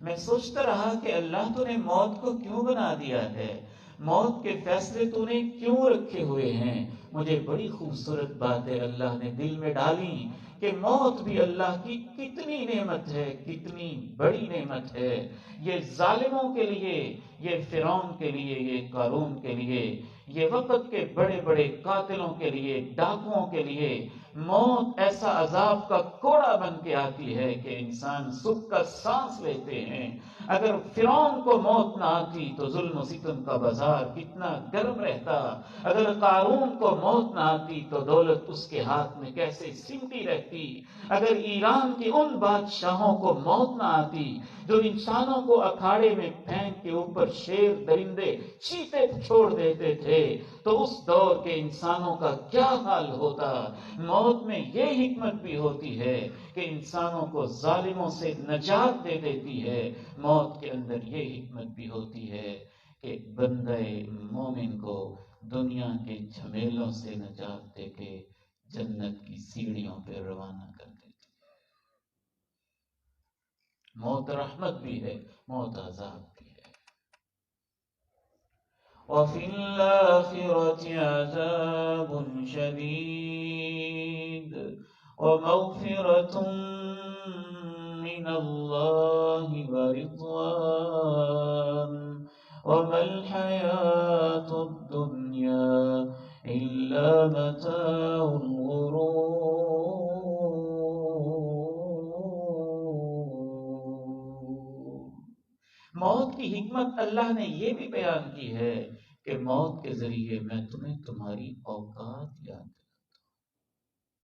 میں سوچتا رہا کہ اللہ تو نے موت کو کیوں بنا دیا ہے، موت کے فیصلے تو نے کیوں رکھے ہوئے ہیں۔ مجھے بڑی خوبصورت باتیں اللہ نے دل میں ڈالی کہ موت بھی اللہ کی کتنی نعمت ہے، کتنی بڑی نعمت ہے۔ یہ ظالموں کے لیے، یہ فرعون کے لیے، یہ قارون کے لیے، یہ وقت کے بڑے بڑے قاتلوں کے لیے، ڈاکوؤں کے لیے موت ایسا عذاب کا کوڑا بن کے آتی ہے کہ انسان سکھ کا سانس لیتے ہیں۔ اگر فرعون کو موت نہ آتی تو ظلم و ستم کا بازار کتنا گرم رہتا، اگر قارون کو موت نہ آتی تو دولت اس کے ہاتھ میں کیسے سمٹی رہتی، اگر ایران کے ان بادشاہوں کو موت نہ آتی جو انسانوں کو اکھاڑے میں پھینک کے اوپر شیر درندے چیتے چھوڑ دیتے تھے، تو اس دور کے انسانوں کا کیا حال ہوتا۔ موت میں یہ حکمت بھی ہوتی ہے کہ انسانوں کو ظالموں سے نجات دے دیتی ہے، موت کے اندر یہ حکمت بھی ہوتی ہے کہ بندہ مومن کو دنیا کے جھمیلوں سے نجات دے کے جنت کی سیڑھیوں پہ روانہ کر دیتی ہے۔ موت رحمت بھی ہے، موت عذاب بھی ہے۔ وَفِي الْآخِرَةِ عَذَابٌ شَدِيدٌ وَمَغْفِرَةٌ مِّنَ اللَّهِ وَرِضْوَانٌ وَمَا الْحَيَاةُ الدُّنْيَا إِلَّا مَتَاعُ الْغُرُورِ۔ موت کی حکمت اللہ نے یہ بھی بیان کی ہے کہ موت کے ذریعے میں تمہیں تمہاری اوقات